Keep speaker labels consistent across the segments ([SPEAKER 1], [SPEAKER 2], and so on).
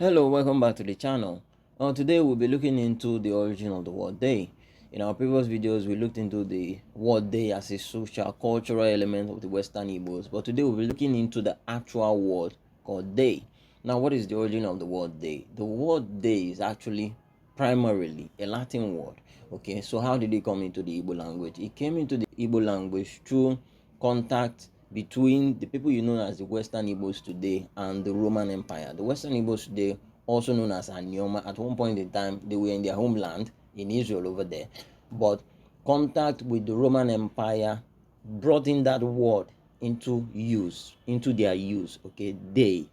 [SPEAKER 1] Hello, welcome back to the channel. Today we'll be looking into the origin of the word day. In our previous videos, we looked into the word day as a social, cultural element of the Western Igbos. But today we'll be looking into the actual word called day. Now, what is the origin of the word day? The word day is actually primarily a Latin word. Okay, so how did it come into the Igbo language? It came into the Igbo language through contact between the people you know as the Western Igbos today and the Roman Empire. The Western Igbos today, also known as Anioma, at one point in time they were in their homeland in Israel over there, but contact with the Roman Empire brought in that word into their use. Okay, day.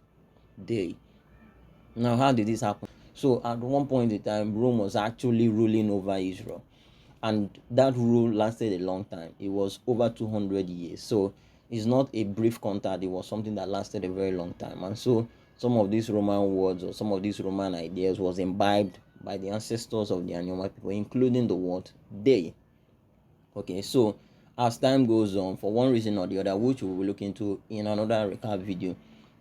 [SPEAKER 1] Now, how did this happen? So at one point in time, Rome was actually ruling over Israel, and that rule lasted a long time. It was over 200 years. So it's not a brief contact, it was something that lasted a very long time. And so some of these Roman words or some of these Roman ideas was imbibed by the ancestors of the Anioma people, including the word day. Okay, so as time goes on, for one reason or the other, which we will look into in another recap video,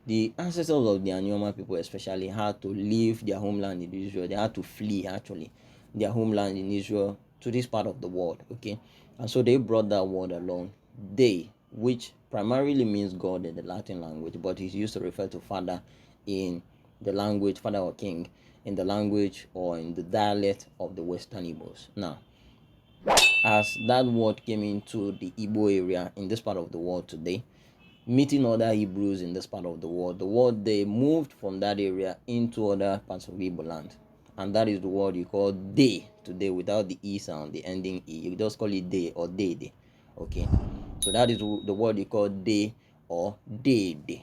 [SPEAKER 1] the ancestors of the Anioma people especially had to leave their homeland in Israel. They had to flee actually their homeland in Israel to this part of the world. Okay, and so they brought that word along, day, which primarily means God in the Latin language, but is used to refer to father in the language, father or king in the language or in the dialect of the Western Igbos. Now, as that word came into the Igbo area in this part of the world today, meeting other Hebrews in this part of the word they moved from that area into other parts of Igbo land. And that is the word you call day today without the E sound, the ending E. You just call it day or Deede. Okay, so that is the word you call day or Deede.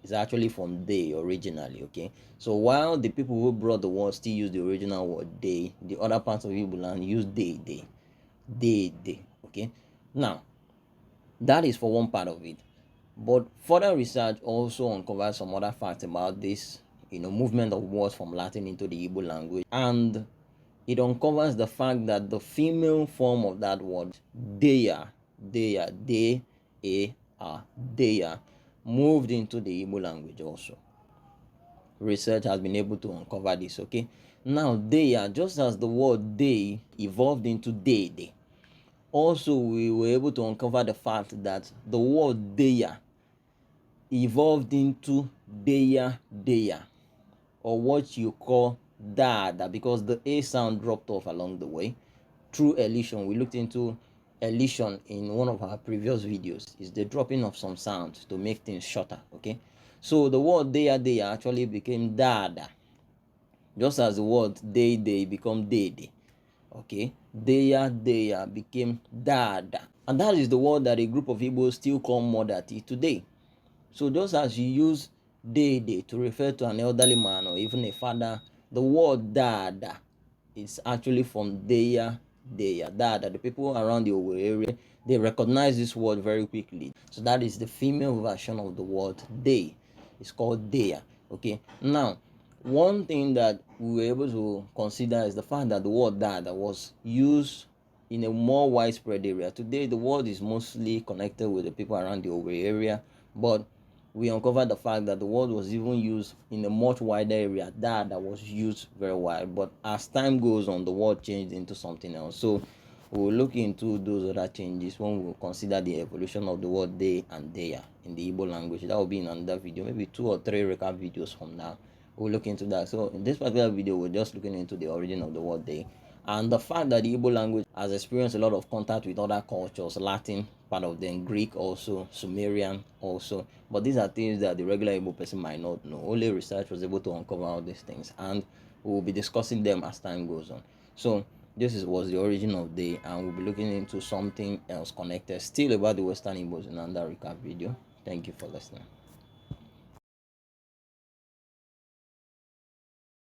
[SPEAKER 1] It's actually from day originally. Okay, so while the people who brought the word still use the original word day, the other parts of Igbo land use day. Okay, now that is for one part of it, but further research also uncovers some other facts about this movement of words from Latin into the Igbo language, and it uncovers the fact that the female form of that word deya moved into the Igbo language also. Research has been able to uncover this. Okay, now deya, just as the word day evolved into Deede, also we were able to uncover the fact that the word deya evolved into deya, or what you call Daada, because the A sound dropped off along the way through elision. We looked into elision in one of our previous videos. It's the dropping of some sounds to make things shorter. Okay, so the word deya actually became Daada, just as the word day become Deede. Okay, deya became Daada, and that is the word that a group of Igbos still call mother till today. So just as you use Deede to refer to an elderly man or even a father, the word Daada is actually from Daada. The people around the Owerri area, they recognize this word very quickly. So that is the female version of the word day. It's called Deya. Okay, now one thing that we were able to consider is the fact that the word Daada was used in a more widespread area. Today the word is mostly connected with the people around the Owerri area, but we uncovered the fact that the word was even used in a much wider area. That was used very wide, but as time goes on, the word changed into something else. So we'll look into those other changes when we'll consider the evolution of the word day and deya in the Igbo language. That will be in another video, maybe 2 or 3 recap videos from now. We'll look into that. So in this particular video, we're just looking into the origin of the word day and the fact that the Igbo language has experienced a lot of contact with other cultures, Latin, part of them, Greek also, Sumerian also. But these are things that the regular Igbo person might not know. Only research was able to uncover all these things, and we will be discussing them as time goes on. So this was the origin of day, and we'll be looking into something else connected still about the Western Igbos in another recap video. Thank you for listening.